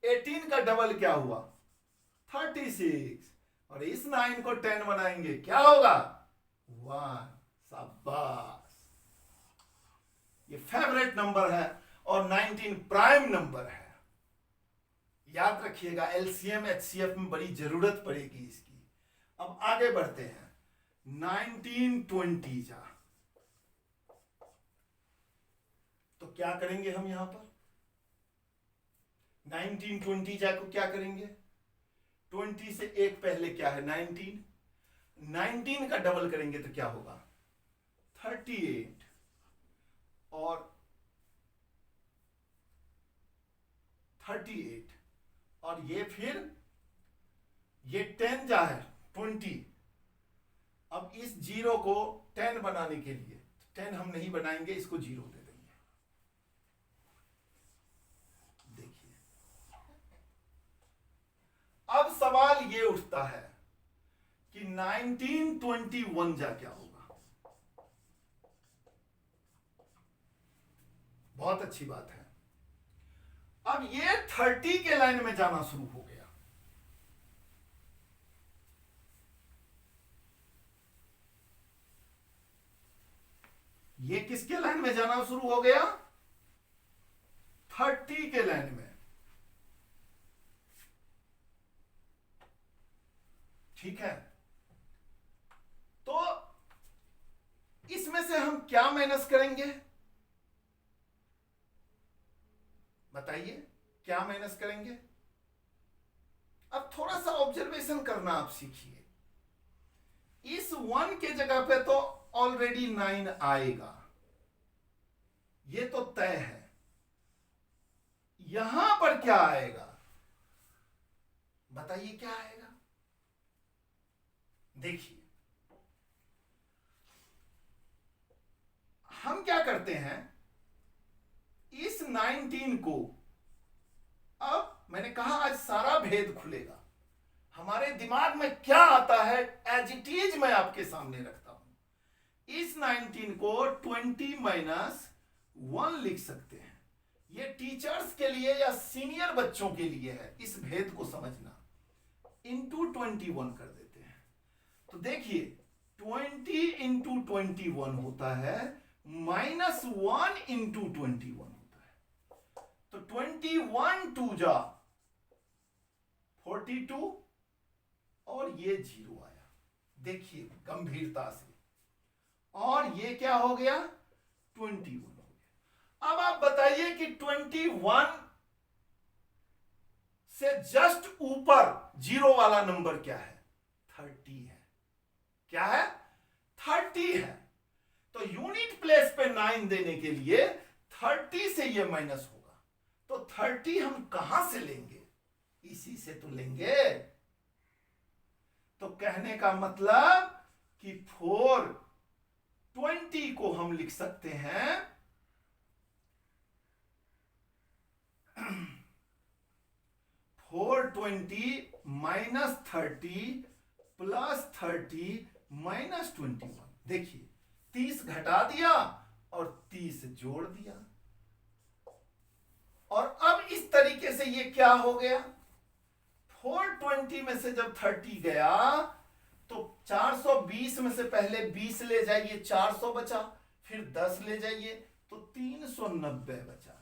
18 का डबल क्या हुआ? 36। और इस 9 को 10 बनाएंगे, क्या होगा? 1। शाबाश, ये फेवरेट नंबर है और 19 प्राइम नंबर है। याद रखिएगा, एलसीएम एचसीएफ में बड़ी जरूरत पड़ेगी इसकी। अब आगे बढ़ते हैं। 1920 जा, तो क्या करेंगे हम यहां पर? 1920 जा को क्या करेंगे? 20 से एक पहले क्या है? 19। 19 का डबल करेंगे तो क्या होगा? 38। और 38 और ये फिर ये 10 जा है 20। अब इस 0 को 10 बनाने के लिए 10 हम नहीं बनाएंगे, इसको 0 दे देंगे। देखिए, अब सवाल ये उठता है कि 1921 जा क्या होगा? बहुत अच्छी बात है। अब ये 30 के लाइन में जाना शुरू हो गया। ये किसके लाइन में जाना शुरू हो गया? 30 के लाइन में। ठीक है, तो इसमें से हम क्या माइनस करेंगे? बताइए, क्या माइनस करेंगे? अब थोड़ा सा ऑब्जर्वेशन करना आप सीखिए। इस 1 के जगह पे तो ऑलरेडी 9 आएगा, ये तो तय है। यहां पर क्या आएगा? बताइए क्या आएगा? देखिए, हम क्या करते हैं, इस 19 को, अब मैंने कहा आज सारा भेद खुलेगा। हमारे दिमाग में क्या आता है एज इट इज मैं आपके सामने रखता हूं। इस 19 को 20 माइनस 1 लिख सकते हैं। ये टीचर्स के लिए या सीनियर बच्चों के लिए है, इस भेद को समझना। इंटू 21 कर देते हैं, तो देखिए 20 इंटू 21 होता है माइनस 1 इंटू 21 होता है। तो 21 2 जा 42 और ये 0 आया। देखिए गंभीरता से, और ये क्या हो गया? 21 हो गया। अब आप बताइए कि 21 से जस्ट ऊपर 0 वाला नंबर क्या है? 30 है। क्या है? 30 है। तो यूनिट प्लेस पे 9 देने के लिए 30 से ये माइनस होगा। तो 30 हम कहां से लेंगे? इसी से तो लेंगे। तो कहने का मतलब कि 420 को हम लिख सकते हैं 420 माइनस 30 प्लस 30 माइनस 21। देखिए 30 घटा दिया और 30 जोड़ दिया। और अब इस तरीके से ये क्या हो गया? 420 में से जब 30 गया तो 420 में से पहले 20 ले जाइए, 400 बचा, फिर 10 ले जाइए तो 390 बचा।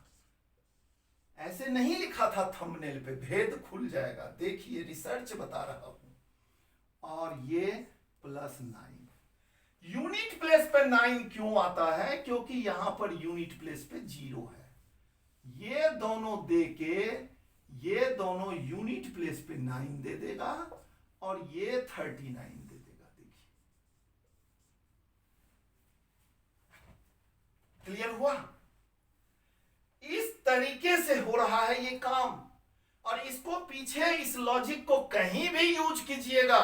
ऐसे नहीं लिखा था थंबनेल पे, भेद खुल जाएगा। देखिए रिसर्च बता रहा हूं। और ये प्लस 9। यूनिट प्लेस पे 9 क्यों आता है? क्योंकि यहां पर यूनिट प्लेस पे 0 है। ये दोनों दे के ये दोनों यूनिट प्लेस पे 9 दे देगा और ये 39 दे देगा। देखिए क्लियर हुआ? इस तरीके से हो रहा है ये काम। और इसको पीछे इस लॉजिक को कहीं भी यूज कीजिएगा।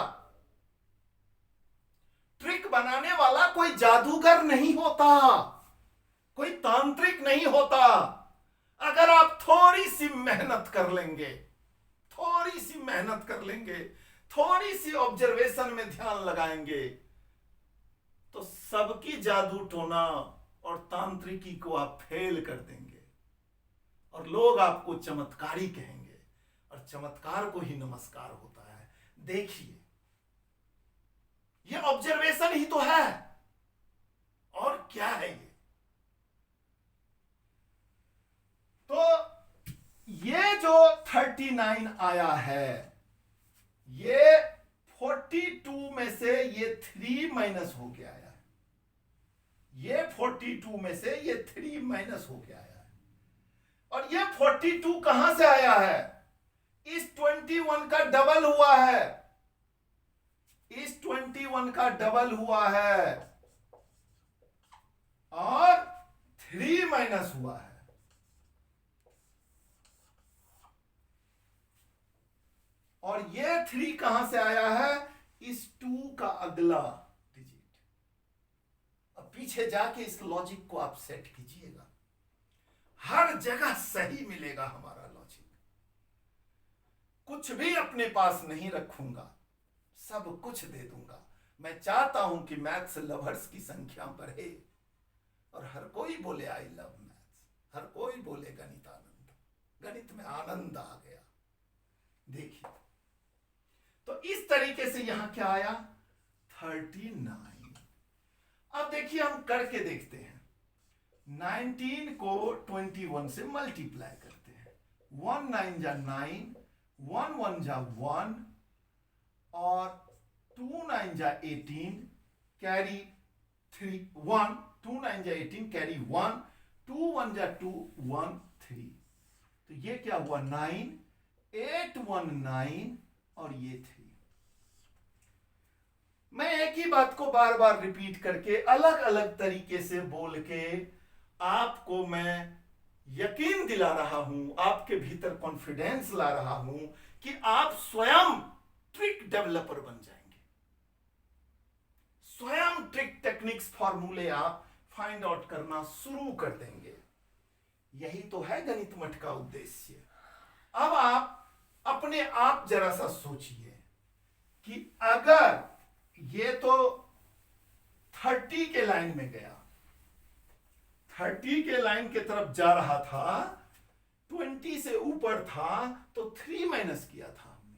ट्रिक बनाने वाला कोई जादूगर नहीं होता, कोई तांत्रिक नहीं होता। अगर आप थोड़ी सी मेहनत कर लेंगे, थोड़ी सी मेहनत कर लेंगे, थोड़ी सी ऑब्जर्वेशन में ध्यान लगाएंगे, तो सबकी जादू टोना और तांत्रिकी को आप फेल कर देंगे। और लोग आपको चमत्कारी कहेंगे, और चमत्कार को ही नमस्कार होता है। देखिए, ये ऑब्जर्वेशन ही तो है, और क्या है ये? तो ये जो 39 आया है, ये 42 में से ये 3 माइनस हो गया है। ये 42 में से ये 3 माइनस हो गया है। और ये 42 कहां से आया है? इस 21 का डबल हुआ है। इस 21 का डबल हुआ है और 3 माइनस हुआ है। और ये 3 कहां से आया है? इस 2 का अगला डिजिट। अब पीछे जाके इस लॉजिक को आप सेट कीजिएगा, हर जगह सही मिलेगा हमारा लॉजिक। कुछ भी अपने पास नहीं रखूंगा, सब कुछ दे दूंगा। मैं चाहता हूं कि मैथ्स लवर्स की संख्या बढ़े और हर कोई बोले आई लव मैथ्स, हर कोई बोले गणित आनंद, गणित में आनंद आ गया। देखिए, तो इस तरीके से यहां क्या आया? 39। अब देखिए, हम करके देखते हैं। 19 को 21 से मल्टीप्लाई करते हैं। 1 9 जा 9, 1 1 जा 1, और 2 9 जा 18, कैरी 3 1, 2 9 जा 18 कैरी 1, 2 1 जा 2 1 3। तो ये क्या हुआ? 9, 8 1 9, और ये 3। मैं एक ही बात को बार बार रिपीट करके अलग अलग तरीके से बोल के आपको मैं यकीन दिला रहा हूं, आपके भीतर कॉन्फिडेंस ला रहा हूं कि आप स्वयं ट्रिक डेवलपर बन जाएंगे। स्वयं ट्रिक, टेक्निक्स, फॉर्मूले आप फाइंड आउट करना शुरू कर देंगे। यही तो है गणित मठ का उद्देश्य। अब आप अपने आप जरा सा सोचिए कि अगर ये तो 30 के लाइन में गया, 30 के लाइन के तरफ जा रहा था, 20 से ऊपर था तो 3 माइनस किया था हमने।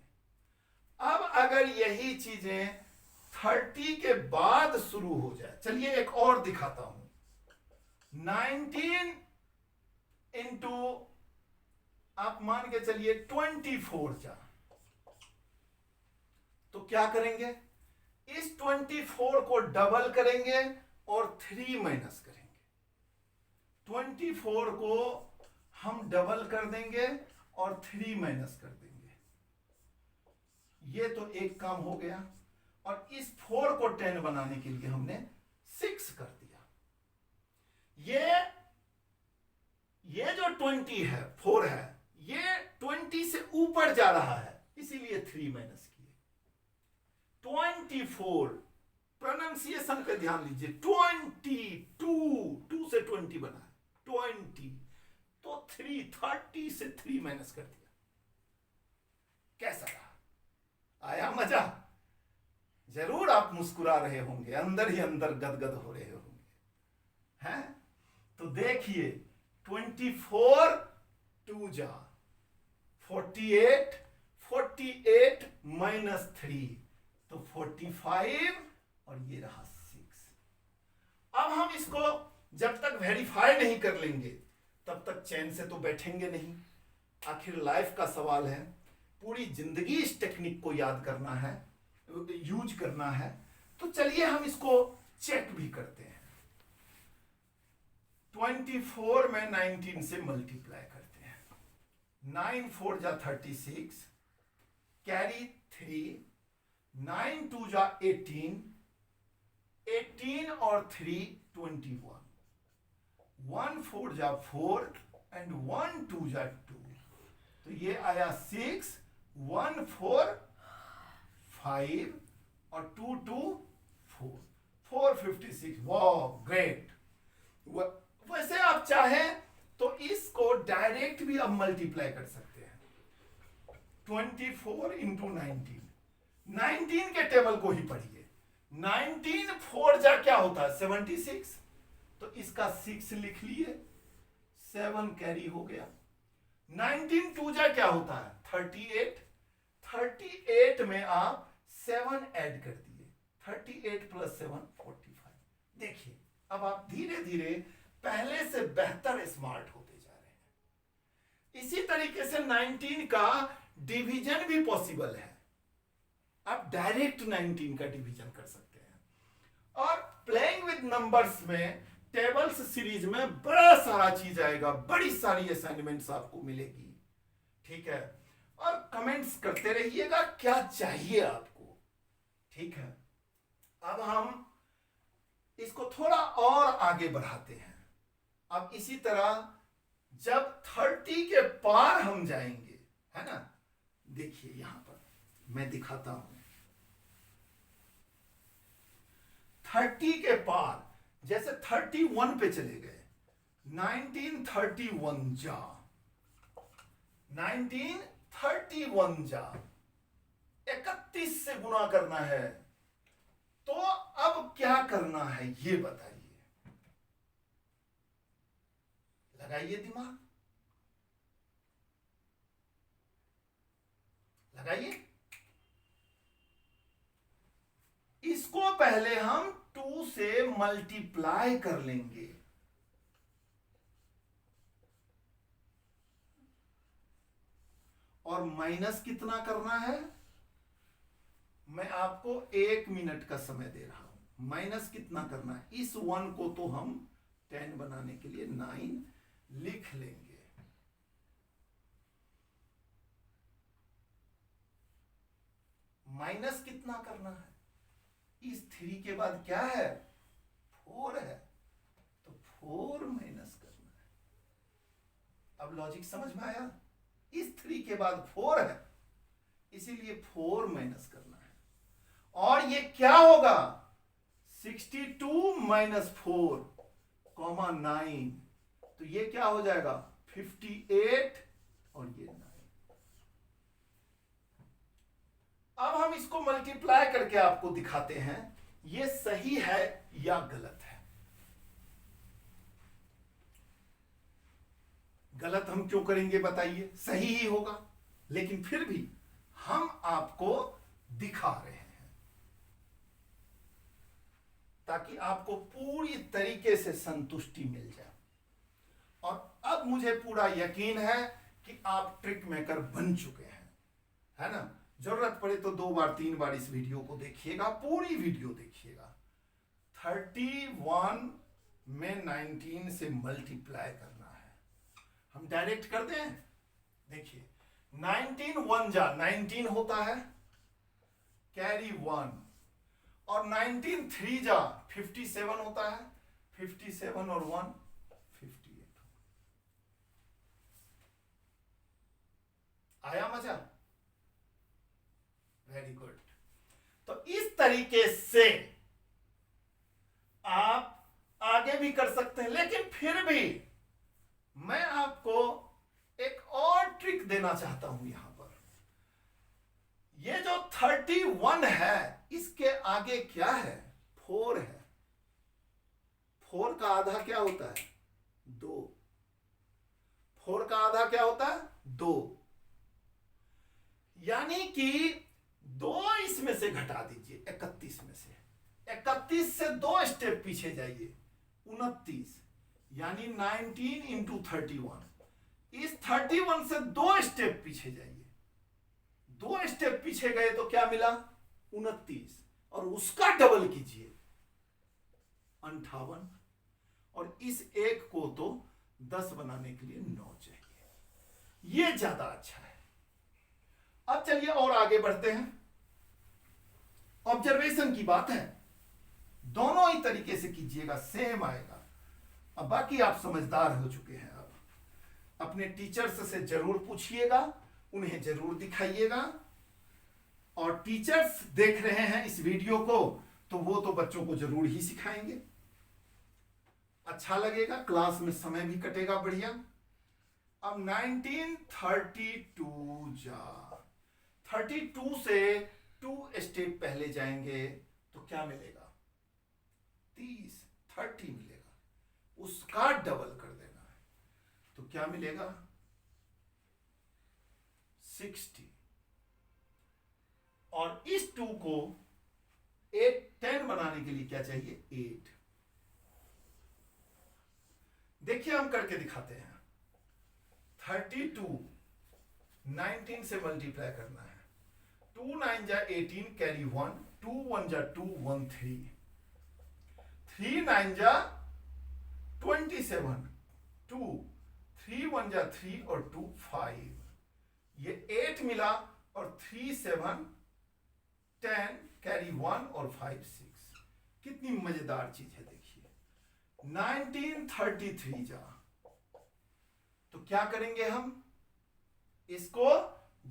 अब अगर यही चीजें 30 के बाद शुरू हो जाए, चलिए एक और दिखाता हूं। 19 इंटू आप मान के चलिए 24 जा, तो क्या करेंगे? इस 24 को डबल करेंगे और 3 माइनस करेंगे। 24 को हम डबल कर देंगे और 3 माइनस कर देंगे। ये तो एक काम हो गया। और इस 4 को 10 बनाने के लिए हमने 6 कर दिया। ये जो 20 है, 4 है, ये 20 से ऊपर जा रहा है, इसीलिए 3 माइनस किए। 24, प्रोनाउंसिएशन पे ध्यान लीजिए। 22 से 20 बना है, 20, तो 30 से 3 माइनस कर दिया। कैसा रहा? आया मजा? जरूर आप मुस्कुरा रहे होंगे, अंदर ही अंदर गदगद हो रहे होंगे, हैं? तो देखिए, 24 2 जा 48, 48 माइनस 3 तो 45, और ये रहा 6। अब हम इसको जब तक वेरीफाई नहीं कर लेंगे तब तक चैन से तो बैठेंगे नहीं। आखिर लाइफ का सवाल है, पूरी जिंदगी इस टेक्निक को याद करना है, यूज करना है। तो चलिए हम इसको चेक भी करते हैं। 24 में 19 से मल्टीप्लाई करते हैं। 9 4 जा 36, कैरी 3, 9 2 जा 18, 18 और 3 21, 1 4 जा 4 एंड 1 2 जा 2, तो ये आया 6, 1 4 5 और 2 2 4, 456। वाह, ग्रेट। वैसे आप चाहें तो इसको डायरेक्ट भी अब मल्टीप्लाई कर सकते हैं। 24 इंटू 19 के टेबल को ही पढ़िए। 19 4 जा क्या होता है? 76, तो इसका 6 लिख लिए, 7 कैरी हो गया। 19 टू जा क्या होता है 38, 38 में आप 7 ऐड कर दिए, 38 प्लस 7 45। देखिए अब आप धीरे धीरे पहले से बेहतर स्मार्ट होते जा रहे हैं। इसी तरीके से 19 का डिवीजन भी पॉसिबल है, आप डायरेक्ट 19 का डिवीजन कर सकते हैं। और प्लेइंग विद नंबर्स में टेबल्स सीरीज में बड़ा सारा चीज आएगा, बड़ी सारी असाइनमेंट्स आपको मिलेगी, ठीक है। और कमेंट्स करते रहिएगा क्या चाहिए आपको, ठीक है। अब हम इसको थोड़ा और आगे बढ़ाते हैं। अब इसी तरह जब 30 के पार हम जाएंगे, है ना, देखिए यहां पर मैं दिखाता हूं। 30 के पार जैसे 31 पे चले गए, 1931 जा, 1931 जा, 31 से गुना करना है, तो अब क्या करना है ये बताइए, लगाइए दिमाग, लगाइए। इसको पहले हम 2 से मल्टीप्लाई कर लेंगे, और माइनस कितना करना है, मैं आपको 1 मिनट का समय दे रहा हूं। माइनस कितना करना है, इस 1 को तो हम 10 बनाने के लिए 9 लिख लेंगे। माइनस कितना करना है, इस 3 के बाद क्या है 4 है, तो 4 माइनस करना है। अब लॉजिक समझ में आया, इस 3 के बाद 4 है, इसीलिए 4 माइनस करना है। और ये क्या होगा 62 माइनस 4 कॉमा 9, तो ये क्या हो जाएगा 58 और ये 9। अब हम इसको मल्टीप्लाई करके आपको दिखाते हैं ये सही है या गलत है। गलत हम क्यों करेंगे बताइए, सही ही होगा, लेकिन फिर भी हम आपको दिखा रहे हैं ताकि आपको पूरी तरीके से संतुष्टि मिल जाए। और अब मुझे पूरा यकीन है कि आप ट्रिक मेकर बन चुके हैं, है ना। जरूरत पड़े तो 2 बार 3 बार इस वीडियो को देखिएगा, पूरी वीडियो देखिएगा। 31 में 19 से मल्टीप्लाई करना है, हम डायरेक्ट कर दें। देखिए 19 1 जा 19 होता है, कैरी 1, और 19 3 जा 57 होता है, 57 और 1 58। आया मजा, वेरी गुड। तो इस तरीके से आप आगे भी कर सकते हैं, लेकिन फिर भी मैं आपको एक और ट्रिक देना चाहता हूं। यहां पर ये जो 31 है इसके आगे क्या है 4 है, 4 का आधा क्या होता है 2, 4 का आधा क्या होता है 2, यानी कि 2 इसमें से घटा दीजिए 31 में से, 31 से 2 स्टेप पीछे जाइए 29, यानी 19 इंटू 31। इस 31 से 2 स्टेप पीछे जाइए, 2 स्टेप पीछे गए तो क्या मिला 29, और उसका डबल कीजिए 58, और इस एक को तो 10 बनाने के लिए 9 चाहिए, ये ज्यादा अच्छा है। अब चलिए और आगे बढ़ते हैं। ऑब्जर्वेशन की बात है, दोनों ही तरीके से कीजिएगा, सेम आएगा। अब बाकी आप समझदार हो चुके हैं, अब अपने टीचर्स से जरूर पूछिएगा, उन्हें जरूर दिखाइएगा, और टीचर्स देख रहे हैं इस वीडियो को तो वो तो बच्चों को जरूर ही सिखाएंगे, अच्छा लगेगा, क्लास में समय भी कटेगा बढ़िया। अब 1932 जा 32 से 2 स्टेप पहले जाएंगे तो क्या मिलेगा 30 मिलेगा, उसका डबल कर देना है तो क्या मिलेगा 60 और इस 2 को 10 बनाने के लिए क्या चाहिए? 8। देखिए हम करके दिखाते हैं। 32 19 से मल्टीप्लाई करना है। 2 9 जा 18 कैरी 1, 2 1 जा 2 1 3, 3 9 जा 27, 2 3 1 जा 3 और 2 5, ये 8 मिला और 3 7 10 कैरी 1 और 5 6। कितनी मजेदार चीज है देखिए। 1933 जा, तो क्या करेंगे हम? इसको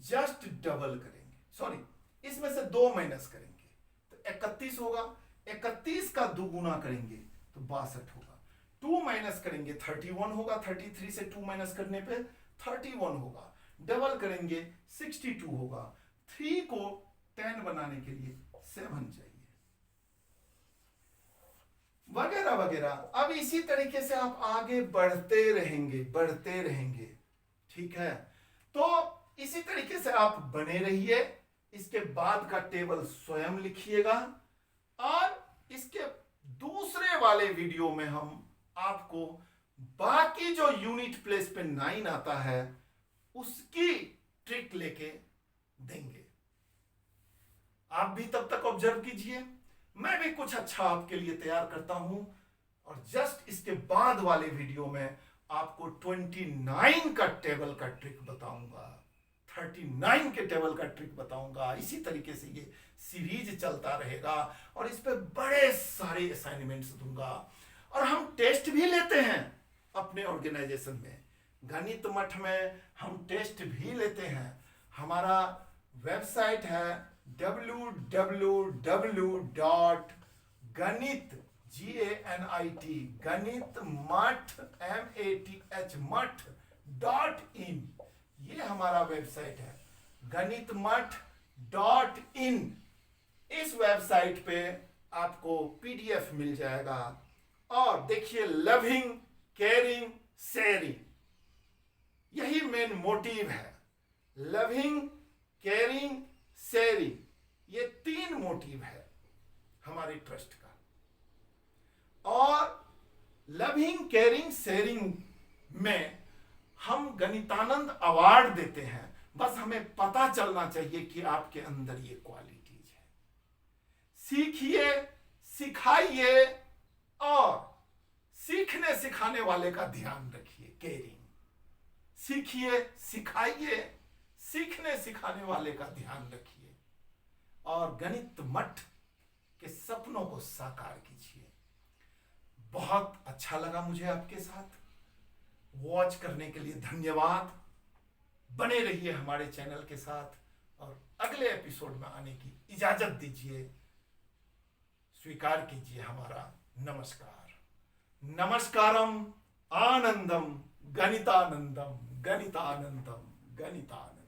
जस्ट डबल करेंगे, सॉरी इसमें से 2 माइनस करेंगे तो 31 होगा। 31 का 2 गुना करेंगे तो 62 होगा। 2 माइनस करेंगे 31 होगा। 33 से 2 माइनस करने पे 31 होगा। डबल करेंगे 62 होगा। 3 को 10 बनाने के लिए 7 चाहिए, वगैरह वगैरह। अब इसी तरीके से आप आगे बढ़ते रहेंगे। ठीक है, तो इसी तरीके से आप बने रहिए। इसके बाद का टेबल स्वयं लिखिएगा और इसके दूसरे वाले वीडियो में हम आपको बाकी जो यूनिट प्लेस पे 9 आता है उसकी ट्रिक लेके देंगे। आप भी तब तक ऑब्जर्व कीजिए, मैं भी कुछ अच्छा आपके लिए तैयार करता हूं और जस्ट इसके बाद वाले वीडियो में आपको 29 का टेबल का ट्रिक बताऊंगा, 39 के टेबल का ट्रिक बताऊंगा। इसी तरीके से ये सीरीज चलता रहेगा और इस पे बड़े सारे असाइनमेंट्स दूंगा। और हम टेस्ट भी लेते हैं अपने ऑर्गेनाइजेशन में, गणित मठ में हम टेस्ट भी लेते हैं। हमारा वेबसाइट है www.ganitmath.in, ये हमारा वेबसाइट है ganitmath.in। इस वेबसाइट पे आपको पीडीएफ मिल जाएगा। और देखिए, लविंग, केयरिंग, शेयरिंग, यही मेन मोटिव है। लविंग, केयरिंग, शेयरिंग, ये 3 मोटिव है हमारे ट्रस्ट का। और लविंग, केयरिंग, शेयरिंग में हम गणितानंद अवार्ड देते हैं। बस हमें पता चलना चाहिए कि आपके अंदर ये क्वालिटीज है। सीखिए, सिखाइए और सीखने सिखाने वाले का ध्यान रखिए। केयरिंग, सीखिए, सिखाइए, सीखने सिखाने वाले का ध्यान रखिए और गणित मठ के सपनों को साकार कीजिए। बहुत अच्छा लगा मुझे आपके साथ। वॉच करने के लिए धन्यवाद। बने रहिए हमारे चैनल के साथ और अगले एपिसोड में आने की इजाजत दीजिए। स्वीकार कीजिए हमारा नमस्कार। नमस्कारम, आनंदम, गणितानंदम, गणितानंदम, गणितानंदम।